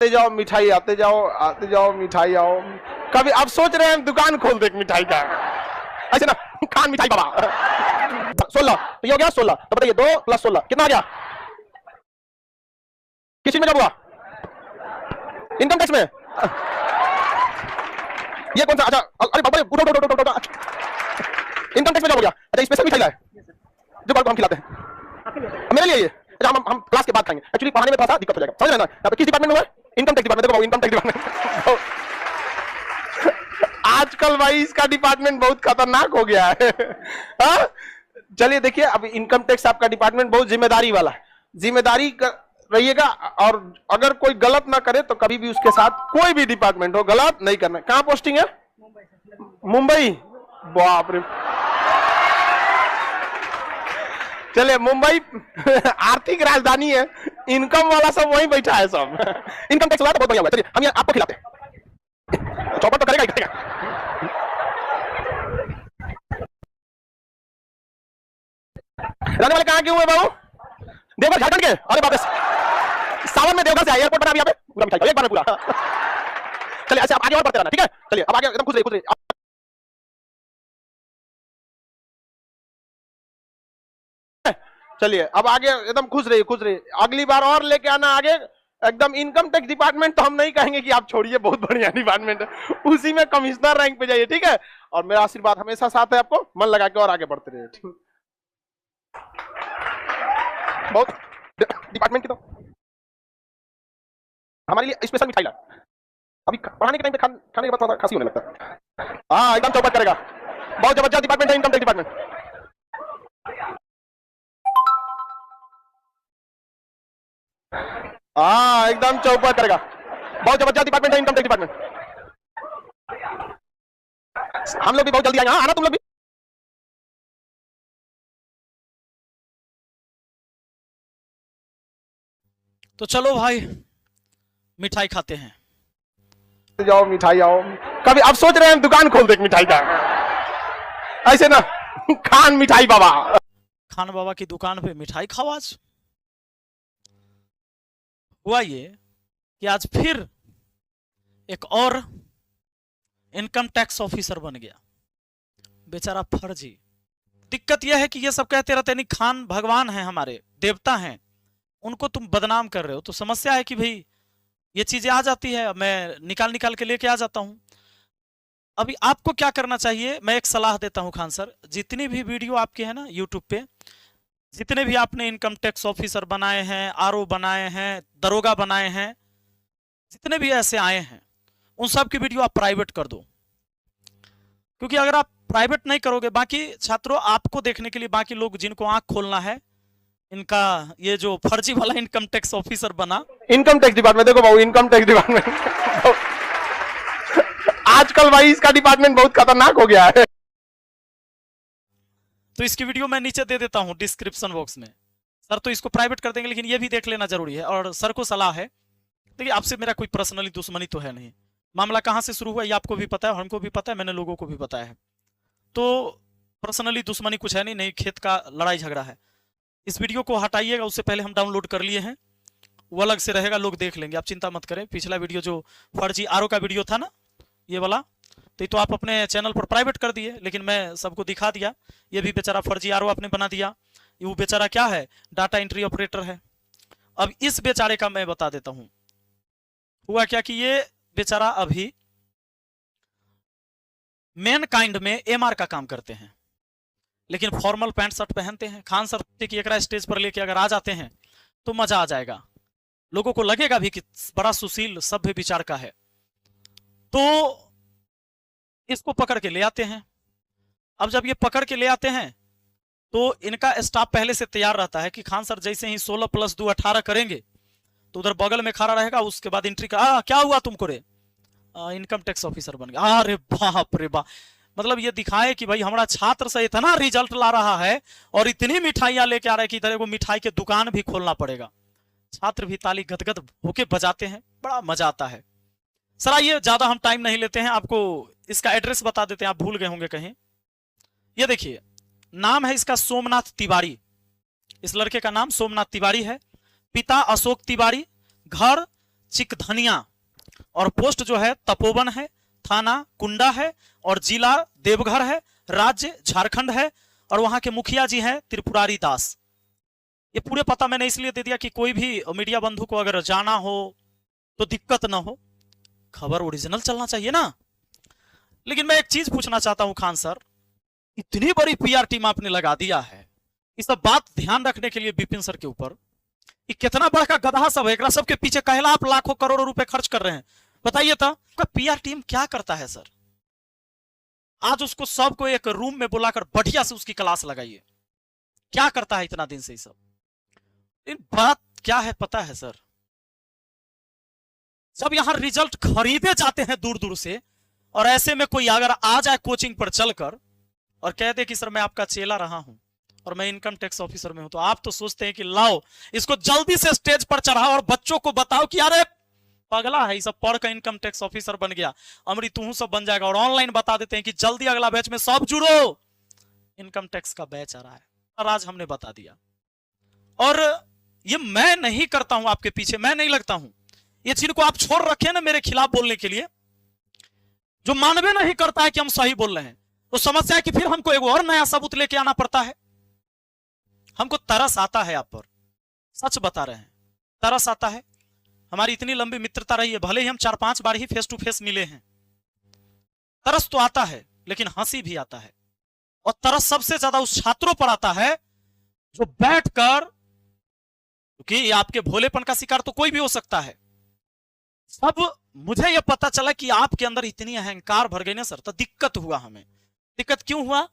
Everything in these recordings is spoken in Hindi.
आते जाओ मिठाई, आते जाओ मिठाई आओ। कभी अब सोच रहे हैं दुकान खोल दे एक मिठाई का, ऐसे ना, खान मिठाई बाबा। 16 तो ये हो गया 16, तो बताइए 2 + 16 कितना आ गया? किसी में जब हुआ इनकम टैक्स में ये कौन सा? अच्छा अरे बाबा उठो उठो उठो उठो, इनकम टैक्स में जब हो गया। अच्छा स्पेशल मिठाई लाए जो बाल को हम खिलाते हैं मेरे लिए ये। अच्छा हम क्लास के बाद खाएंगे, एक्चुअली पढ़ाने में थोड़ा सा दिक्कत हो जाएगा, समझ रहे ना? किस डिपार्टमेंट में हुआ? Income tax department. देखो इनकम टैक्स डिपार्टमेंट आजकल भाई इसका डिपार्टमेंट बहुत खतरनाक हो गया है। चलिए देखिए, अब इनकम टैक्स आपका डिपार्टमेंट बहुत जिम्मेदारी वाला है, जिम्मेदारी रहिएगा। और अगर कोई गलत ना करे तो कभी भी उसके साथ कोई भी डिपार्टमेंट हो गलत नहीं करना। कहां पोस्टिंग है? मुंबई। बाप रे, चलिए मुंबई आर्थिक राजधानी है, इनकम वाला सब वहीं बैठा है सब। इनकम टैक्स वाला तो बहुत बढ़िया हुआ। चलिए हम ये आपको खिलाते हैं, चौपट तो करेगा ही करेगा। रहने वाले कहां के हुए बाबू? देवघर झारखंड के? अरे बाप रे, सावन में देवघर से आए, एयरपोर्ट बना अभी यहाँ पे पूरा मिठाई एक बार में पूरा। चलिए ऐसे आप आगे और बढ़ते रहना, ठीक है? चलिए अब आगे एकदम खुश रहिए खुश रहिए। चलिए अब आगे एकदम खुश रहिए खुश रहिए। अगली बार और लेके आना आगे एकदम। इनकम टैक्स डिपार्टमेंट तो हम नहीं कहेंगे कि आप छोड़िए, बहुत बढ़िया डिपार्टमेंट है, उसी में कमिश्नर रैंक पे जाइए, ठीक है? और मेरा आशीर्वाद हमेशा साथ है, आपको मन लगा के और आगे बढ़ते रहिए, ठीक? बहुत डिपार्टमेंट की तो हमारे लिए स्पेशल मिठाई ला। अभी पढ़ाने के टाइम पे खाने के बाद थोड़ा खांसी होने लगता है। हाँ एकदम चौपट करेगा, बहुत जबरदस्त डिपार्टमेंट है इनकम टैक्स डिपार्टमेंट। हाँ एकदम चौपट करेगा, बहुत जबरदस्त डिपार्टमेंट है इनकम टैक्स डिपार्टमेंट। हम लोग भी बहुत जल्दी आएंगे। हाँ आना तुम लोग भी। तो चलो भाई मिठाई खाते हैं। जाओ मिठाई आओ। कभी अब सोच रहे हैं दुकान खोल दे एक मिठाई का, ऐसे ना, खान मिठाई बाबा। खान बाबा की दुकान पे मिठाई खाओ। आज हुआ ये कि आज फिर एक और इनकम टैक्स ऑफिसर बन गया, बेचारा फर्जी। दिक्कत यह है कि ये सब कहते रहते हैं खान भगवान हैं, हमारे देवता हैं, उनको तुम बदनाम कर रहे हो। तो समस्या है कि भाई ये चीजें आ जाती है, मैं निकाल निकाल के लेके आ जाता हूं। अभी आपको क्या करना चाहिए, मैं एक सलाह देता हूं खान सर। जितनी भी वीडियो आपके हैं ना यूट्यूब पे, जितने भी आपने इनकम टैक्स ऑफिसर बनाए हैं, आरओ बनाए हैं, दरोगा बनाए हैं, जितने भी ऐसे आए हैं, उन सब की वीडियो आप प्राइवेट कर दो। क्योंकि अगर आप प्राइवेट नहीं करोगे, बाकी छात्रों आपको देखने के लिए, बाकी लोग जिनको आंख खोलना है, इनका ये जो फर्जी वाला इनकम टैक्स ऑफिसर बना, इनकम टैक्स डिपार्टमेंट। देखो बाबू इनकम टैक्स डिपार्टमेंट आजकल भाई इसका डिपार्टमेंट बहुत खतरनाक हो गया है। तो इसकी वीडियो मैं नीचे दे देता हूं डिस्क्रिप्शन बॉक्स में। सर तो इसको प्राइवेट कर देंगे, लेकिन ये भी देख लेना जरूरी है। और सर को सलाह है, देखिए आपसे मेरा कोई पर्सनली दुश्मनी तो है नहीं, मामला कहां से शुरू हुआ ये आपको भी पता है, हमको भी पता है, मैंने लोगों को भी पता है। तो पर्सनली दुश्मनी कुछ है नहीं, खेत का लड़ाई झगड़ा है। इस वीडियो को हटाइएगा, उससे पहले हम डाउनलोड कर लिए हैं, वो अलग से रहेगा, लोग देख लेंगे, आप चिंता मत करें। पिछला वीडियो जो फर्जी आरओ का वीडियो था ना, ये वाला, तो आप अपने चैनल पर प्राइवेट कर दिए, लेकिन मैं सबको दिखा दिया। ये भी बेचारा फर्जी आरओ आपने बना दिया। वो बेचारा क्या है, डाटा एंट्री ऑपरेटर है। अब इस बेचारे का मैं बता देता हूं हुआ क्या कि ये बेचारा अभी मैन काइंड में एमआर का काम करते हैं, लेकिन फॉर्मल पैंट शर्ट पहनते हैं। खान सर की एक स्टेज पर लेके अगर आ जाते हैं तो मजा आ जाएगा, लोगों को लगेगा भी कि बड़ा सुशील सभ्य विचार का है। तो इसको पकड़ के ले आते हैं। अब जब ये पकड़ के ले आते हैं तो इनका स्टाफ पहले से तैयार रहता है कि खान सर जैसे ही 16 + 2 18 करेंगे तो उधर बगल में खड़ा रहेगा, उसके बाद एंट्री का क्या हुआ तुमको रे, इनकम टैक्स ऑफिसर बन गया। अरे बाप रे बाप, मतलब ये दिखाए कि भाई हमारा छात्र से इतना रिजल्ट ला रहा है और इतनी मिठाइयां लेके आ रहा है कि इधर को मिठाई के दुकान भी खोलना पड़ेगा। छात्र भी ताली गदगद होके बजाते हैं, बड़ा मजा आता है। सर आइए, ज्यादा हम टाइम नहीं लेते हैं, आपको इसका एड्रेस बता देते हैं, आप भूल गए होंगे कहीं। ये देखिए, नाम है इसका सोमनाथ तिवारी, इस लड़के का नाम सोमनाथ तिवारी है। पिता अशोक तिवारी, घर चिकधनिया, और पोस्ट जो है तपोवन है, थाना कुंडा है, और जिला देवघर है, राज्य झारखंड है, और वहां के मुखिया जी हैं त्रिपुरारी दास। ये पूरे पता मैंने इसलिए दे दिया कि कोई भी मीडिया बंधु को अगर जाना हो तो दिक्कत ना हो, खबर ओरिजिनल चलना चाहिए ना। लेकिन मैं एक चीज पूछना चाहता हूं खान सर, इतनी बड़ी पीआर टीम आपने लगा दिया है, इस सब बात ध्यान रखने के लिए विपिन सर के ऊपर, ये कितना बड़ा गधा सब है, एक सबके पीछे कहला आप लाखों करोड़ों रुपए खर्च कर रहे हैं। बताइए तो पीआर टीम क्या करता है सर? आज उसको सबको एक रूम में बुलाकर बढ़िया से उसकी क्लास लगाइए, क्या करता है इतना दिन से ये सब। इन बात क्या है पता है सर, जब यहां रिजल्ट खरीदे जाते हैं दूर दूर से, और ऐसे में कोई अगर आ जाए कोचिंग पर चलकर और कह दे कि सर मैं आपका चेला रहा हूं और मैं इनकम टैक्स ऑफिसर में हूं, तो आप तो सोचते हैं कि लाओ इसको जल्दी से स्टेज पर चढ़ाओ और बच्चों को बताओ कि अरे पगला है, ये सब पढ़ कर इनकम टैक्स ऑफिसर बन गया, अमरी तू सब बन जाएगा। और ऑनलाइन बता देते हैं कि जल्दी अगला बैच में सब जुड़ो, इनकम टैक्स का बैच आ रहा है। और आज हमने बता दिया, और ये मैं नहीं करता हूं, आपके पीछे मैं नहीं लगता हूं। ये चीज को आप छोड़ रखे ना मेरे खिलाफ बोलने के लिए, जो मानवे नहीं करता है कि हम सही बोल रहे हैं, तो समस्या है कि फिर हमको एक और नया सबूत लेके आना पड़ता है। हमको तरस आता है आप पर, सच बता रहे हैं, तरस आता है। हमारी इतनी लंबी मित्रता रही है, भले ही हम 4-5 बार ही फेस टू फेस मिले हैं, तरस तो आता है, लेकिन हंसी भी आता है। और तरस सबसे ज्यादा उस छात्रों पर आता है जो बैठकर, क्योंकि आपके भोलेपन का शिकार तो कोई भी हो सकता है। जब मुझे यह पता चला कि आपके अंदर इतनी अहंकार भर गई ना सर, तो दिक्कत हुआ हमें। दिक्कत क्यों हुआ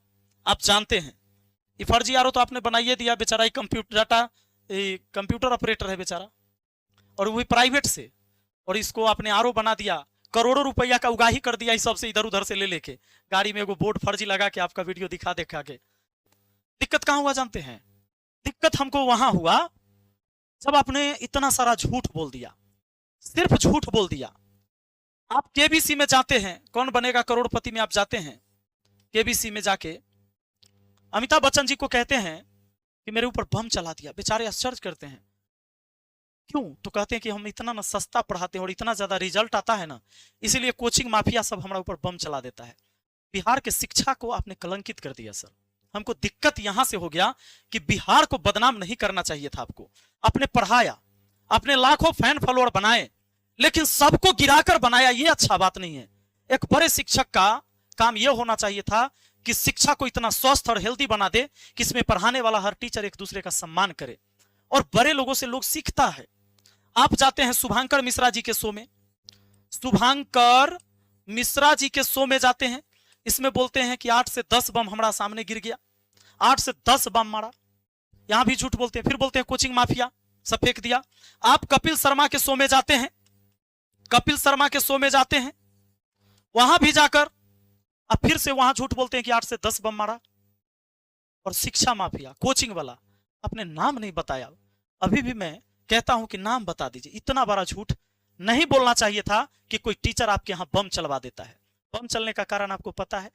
आप जानते हैं, ये फर्जी आरओ तो आपने बनाइए दिया, बेचारा कंप्यूटर ऑपरेटर है बेचारा, और वो भी प्राइवेट से, और इसको आपने आरओ बना दिया, करोड़ों रुपया का उगाही कर दिया, इस सबसे इधर उधर से ले लेके गाड़ी में वो बोर्ड फर्जी लगा के आपका वीडियो दिखा के। दिक्कत कहां हुआ जानते हैं? दिक्कत हमको वहां हुआ जब आपने इतना सारा झूठ बोल दिया, सिर्फ झूठ बोल दिया। आप केबीसी में जाते हैं, कौन बनेगा करोड़पति में आप जाते हैं, केबीसी में जाके अमिताभ बच्चन जी को कहते हैं कि मेरे ऊपर बम चला दिया। बेचारे आश्चर्य करते हैं, क्यों? तो कहते हैं कि हम इतना ना सस्ता पढ़ाते हैं और इतना ज्यादा रिजल्ट आता है ना, इसीलिए कोचिंग माफिया सब हमारे ऊपर बम चला देता है। बिहार के शिक्षा को आपने कलंकित कर दिया सर। हमको दिक्कत यहां से हो गया कि बिहार को बदनाम नहीं करना चाहिए था आपको। आपने पढ़ाया, आपने लाखों फैन फॉलोअर बनाए, लेकिन सबको गिराकर बनाया, ये अच्छा बात नहीं है। एक बड़े शिक्षक का काम यह होना चाहिए था कि शिक्षा को इतना स्वस्थ और हेल्दी बना दे कि इसमें पढ़ाने वाला हर टीचर एक दूसरे का सम्मान करे, और बड़े लोगों से लोग सीखता है। आप जाते हैं शुभांकर मिश्रा जी के शो में, शुभांकर मिश्रा जी के शो में जाते हैं, इसमें बोलते हैं कि 8 से 10 बम हमारा सामने गिर गया, 8 से 10 बम मारा, यहां भी झूठ बोलते हैं। फिर बोलते हैं कोचिंग माफिया सब फेंक दिया। आप कपिल शर्मा के शो में जाते हैं, कपिल शर्मा के शो में जाते हैं, वहां भी जाकर अब फिर से वहां झूठ बोलते हैं कि 8 से 10 बम मारा। और शिक्षा माफिया कोचिंग वाला, अपने नाम नहीं बताया। अभी भी मैं कहता हूं कि नाम बता दीजिए। इतना बड़ा झूठ नहीं बोलना चाहिए था कि कोई टीचर आपके यहां बम चलवा देता है। बम चलने का कारण आपको पता है?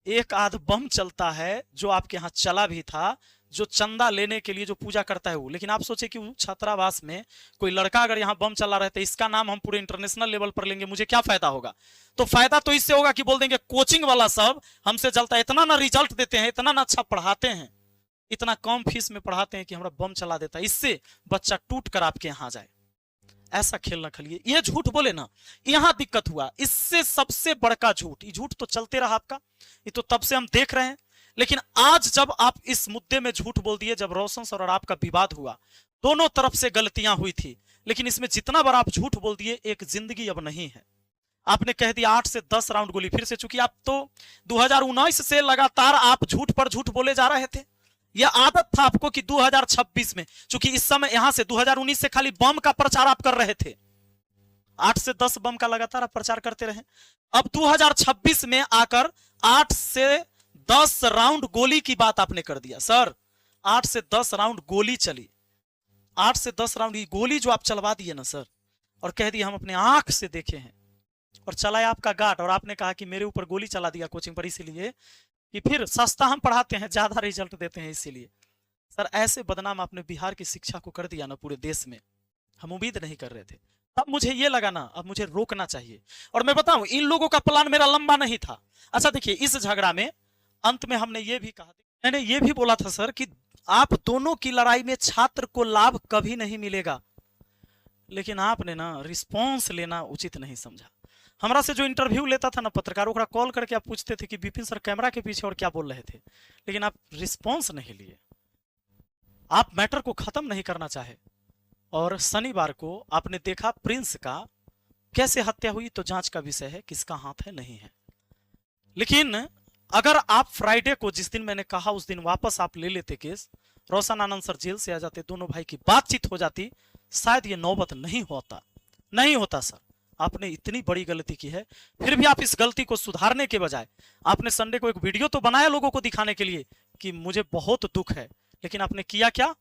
एक आध बम चलता है जो आपके यहां चला भी था, जो चंदा लेने के लिए जो पूजा करता है वो। लेकिन आप सोचे कि छात्रावास में कोई लड़का अगर यहाँ बम चला रहे थे, इसका नाम हम पूरे इंटरनेशनल लेवल पर लेंगे, मुझे क्या फायदा होगा? तो फायदा तो इससे होगा कि बोल देंगे कोचिंग वाला सब हमसे जलता है, इतना ना रिजल्ट देते हैं, इतना ना अच्छा पढ़ाते हैं, इतना कम फीस में पढ़ाते हैं कि हमारा बम चला देता है, इससे बच्चा टूट कर आपके यहाँ जाए। ऐसा खेल न खेलिए। ये झूठ बोले ना, यहां दिक्कत हुआ। इससे सबसे बड़का झूठ, ये झूठ तो चलते रहा आपका, ये तो तब से हम देख रहे हैं। लेकिन आज जब आप इस मुद्दे में झूठ बोल दिए, जब रोशन सर और आपका विवाद हुआ, दोनों तरफ से गलतियां हुई थी, लेकिन इसमें जितना बार आप झूठ बोल दिए, एक जिंदगी अब नहीं है। आपने कह दिया 8 से 10 राउंड गोली फिर से, चूंकि आप तो 2019 से लगातार आप झूठ पर झूठ बोले जा रहे थे। यह आदत था आपको कि 2026 में, चूंकि इस समय यहां से 2019 से खाली बम का प्रचार आप कर रहे थे, 8 से 10 बम का लगातार आप प्रचार करते रहे। अब 2026 में आकर 8 से 10 राउंड गोली की बात आपने कर दिया। सर 8 से 10 राउंड गोली चली, 8 से 10 राउंड की गोली जो आप चलवा दिए ना सर, और कह दिए हम अपने आंख से देखे हैं, और चलाया आपका गार्ड, और आपने कहा कि मेरे ऊपर गोली चला दिया कोचिंग पर, इसीलिए कि फिर सस्ता हम पढ़ाते हैं, ज्यादा रिजल्ट देते हैं, इसीलिए। सर ऐसे बदनाम आपने बिहार की शिक्षा को कर दिया ना पूरे देश में। हम उम्मीद नहीं कर रहे थे। अब मुझे ये लगा ना, अब मुझे रोकना चाहिए। और मैं बताऊं, इन लोगों का प्लान मेरा लंबा नहीं था। अच्छा देखिए, इस झगड़ा में अंत में हमने ये भी कहा, मैंने ये भी बोला था सर कि आप दोनों की लड़ाई में छात्र को लाभ कभी नहीं मिलेगा, लेकिन आपने ना रिस्पॉन्स लेना उचित नहीं समझा। हमारा से जो इंटरव्यू लेता था ना पत्रकार, ओकरा कॉल करके आप पूछते थे कि विपिन सर कैमरा के पीछे और क्या बोल रहे थे, लेकिन आप रिस्पॉन्स नहीं लिए, आप मैटर को खत्म नहीं करना चाहे। और शनिवार को आपने देखा प्रिंस का कैसे हत्या हुई, तो जांच का विषय है, किसका हाथ है नहीं है। लेकिन अगर आप फ्राइडे को, जिस दिन मैंने कहा उस दिन वापस आप ले लेते केस, रोशन आनंद सर जेल से आ जाते, दोनों भाई की बातचीत हो जाती, शायद ये नौबत नहीं होता सर। आपने इतनी बड़ी गलती की है, फिर भी आप इस गलती को सुधारने के बजाय आपने संडे को एक वीडियो तो बनाया लोगों को दिखाने के लिए कि मुझे बहुत दुख है, लेकिन आपने किया क्या?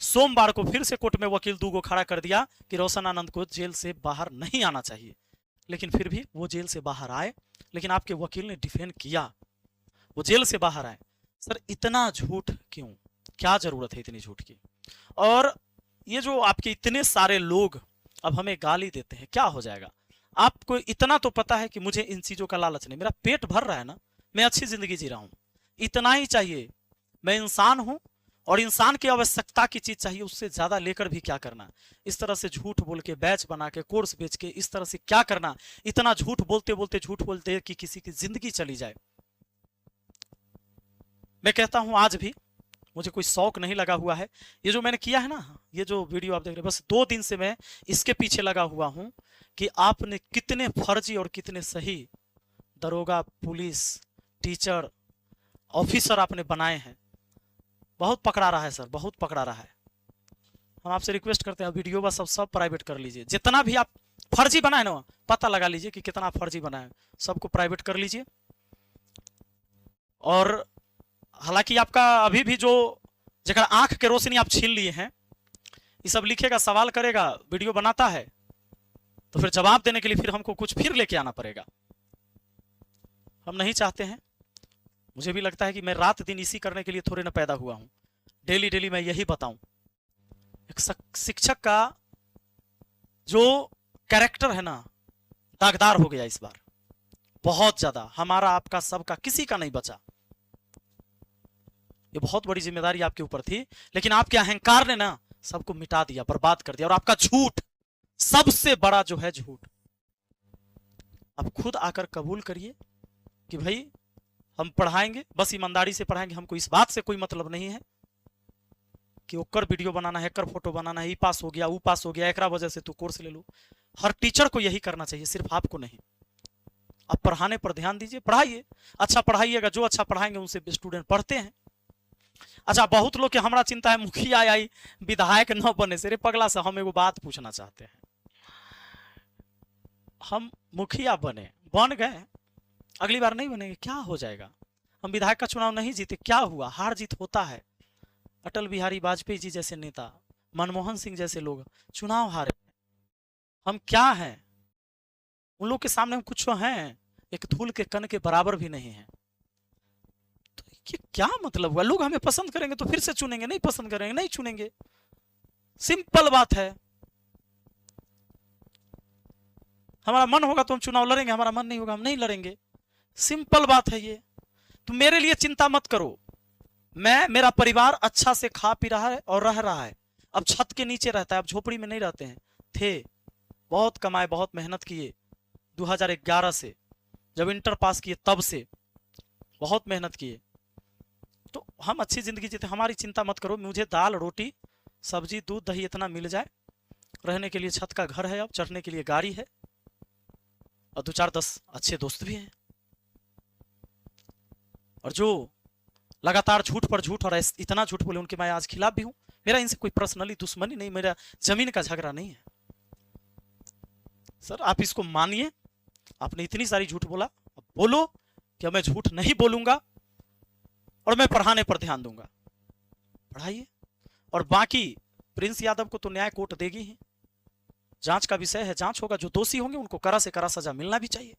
सोमवार को फिर से कोर्ट में वकील दूगो खड़ा कर दिया कि रोशन आनंद को जेल से बाहर नहीं आना चाहिए। लेकिन फिर भी वो जेल से बाहर आए, लेकिन आपके वकील ने डिफेंड किया, वो जेल से बाहर आए। सर इतना झूठ क्यों? क्या जरूरत है इतनी झूठ की? और ये जो आपके इतने सारे लोग अब हमें गाली देते हैं, क्या हो जाएगा? आपको इतना तो पता है कि मुझे इन चीजों का लालच नहीं, मेरा पेट भर रहा है ना, मैं अच्छी जिंदगी जी रहा हूं, इतना ही चाहिए। मैं इंसान हूं और इंसान की आवश्यकता की चीज चाहिए, उससे ज्यादा लेकर भी क्या करना? इस तरह से झूठ बोल के, बैच बना के, कोर्स बेच के, इस तरह से क्या करना? इतना झूठ बोलते कि किसी की जिंदगी चली जाए। मैं कहता हूं आज भी मुझे कोई शौक नहीं लगा हुआ है। ये जो मैंने किया है ना, ये जो वीडियो आप देख रहे हैं, बस 2 दिन से मैं इसके पीछे लगा हुआ हूं कि आपने कितने फर्जी और कितने सही दरोगा, पुलिस, टीचर, ऑफिसर आपने बनाए हैं। बहुत पकड़ा रहा है सर, बहुत पकड़ा रहा है। हम आपसे रिक्वेस्ट करते हैं वीडियो बस सब प्राइवेट कर लीजिए, जितना भी आप फर्जी बनाए ना पता लगा लीजिए कि कितना फर्जी बनाए, सबको प्राइवेट कर लीजिए। और हालांकि आपका अभी भी जो जगह आंख के रोशनी आप छीन लिए हैं, ये सब लिखेगा, सवाल करेगा, वीडियो बनाता है, तो फिर जवाब देने के लिए फिर हमको कुछ फिर लेके आना पड़ेगा। हम नहीं चाहते हैं। मुझे भी लगता है कि मैं रात दिन इसी करने के लिए थोड़े ना पैदा हुआ हूं, डेली मैं यही बताऊं। एक शिक्षक का जो कैरेक्टर है ना, दागदार हो गया इस बार बहुत ज्यादा। हमारा, आपका, सबका, किसी का नहीं बचा। ये बहुत बड़ी जिम्मेदारी आपके ऊपर थी, लेकिन आपके अहंकार ने ना सबको मिटा दिया, बर्बाद कर दिया। और आपका झूठ, सबसे बड़ा जो है झूठ, आप खुद आकर कबूल करिए कि भाई हम पढ़ाएंगे, बस ईमानदारी से पढ़ाएंगे। हमको इस बात से कोई मतलब नहीं है कि ओकर वीडियो बनाना है, कर फोटो बनाना है, ई पास हो गया, वो पास हो गया, एक वजह से तू कोर्स ले लो। हर टीचर को यही करना चाहिए, सिर्फ आपको नहीं। आप पढ़ाने पर ध्यान दीजिए, पढ़ाइए, अच्छा पढ़ाइएगा। जो अच्छा पढ़ाएंगे उनसे स्टूडेंट पढ़ते हैं। अच्छा, बहुत लोग के हमारा चिंता है मुखिया आई विधायक न बने से। रे पगला से हम एगो बात पूछना चाहते हैं, हम मुखिया बन गए, अगली बार नहीं बनेंगे, क्या हो जाएगा? हम विधायक का चुनाव नहीं जीते, क्या हुआ? हार जीत होता है। अटल बिहारी वाजपेयी जी जैसे नेता, मनमोहन सिंह जैसे लोग चुनाव हारे, हम क्या हैं? उन लोग के सामने हम कुछ हैं, एक धूल के कण के बराबर भी नहीं है। तो ये क्या मतलब हुआ? लोग हमें पसंद करेंगे तो फिर से चुनेंगे, नहीं पसंद करेंगे नहीं चुनेंगे, सिंपल बात है। हमारा मन होगा तो हम चुनाव लड़ेंगे, हमारा मन नहीं होगा हम नहीं लड़ेंगे, सिंपल बात है ये। तो मेरे लिए चिंता मत करो, मेरा परिवार अच्छा से खा पी रहा है और रह रहा है। अब छत के नीचे रहता है, अब झोपड़ी में नहीं रहते हैं। थे, बहुत कमाए, बहुत मेहनत किए, 2011 से जब इंटर पास किए तब से बहुत मेहनत किए, तो हम अच्छी जिंदगी जीते। हमारी चिंता मत करो, मुझे दाल रोटी सब्जी दूध दही इतना मिल जाए, रहने के लिए छत का घर है, अब चढ़ने के लिए गाड़ी है, और 2-4-10 अच्छे दोस्त भी हैं। और जो लगातार झूठ पर झूठ और इतना झूठ बोले, उनके मैं आज खिलाफ भी हूं। मेरा इनसे कोई पर्सनली दुश्मनी नहीं, मेरा जमीन का झगड़ा नहीं है। सर आप इसको मानिए, आपने इतनी सारी झूठ बोला, अब बोलो कि मैं झूठ नहीं बोलूंगा और मैं पढ़ाने पर ध्यान दूंगा। पढ़ाइए। और बाकी प्रिंस यादव को तो न्याय कोर्ट देगी ही, जांच का विषय है, जांच होगा, जो दोषी होंगे उनको कड़ा से कड़ा सजा मिलना भी चाहिए।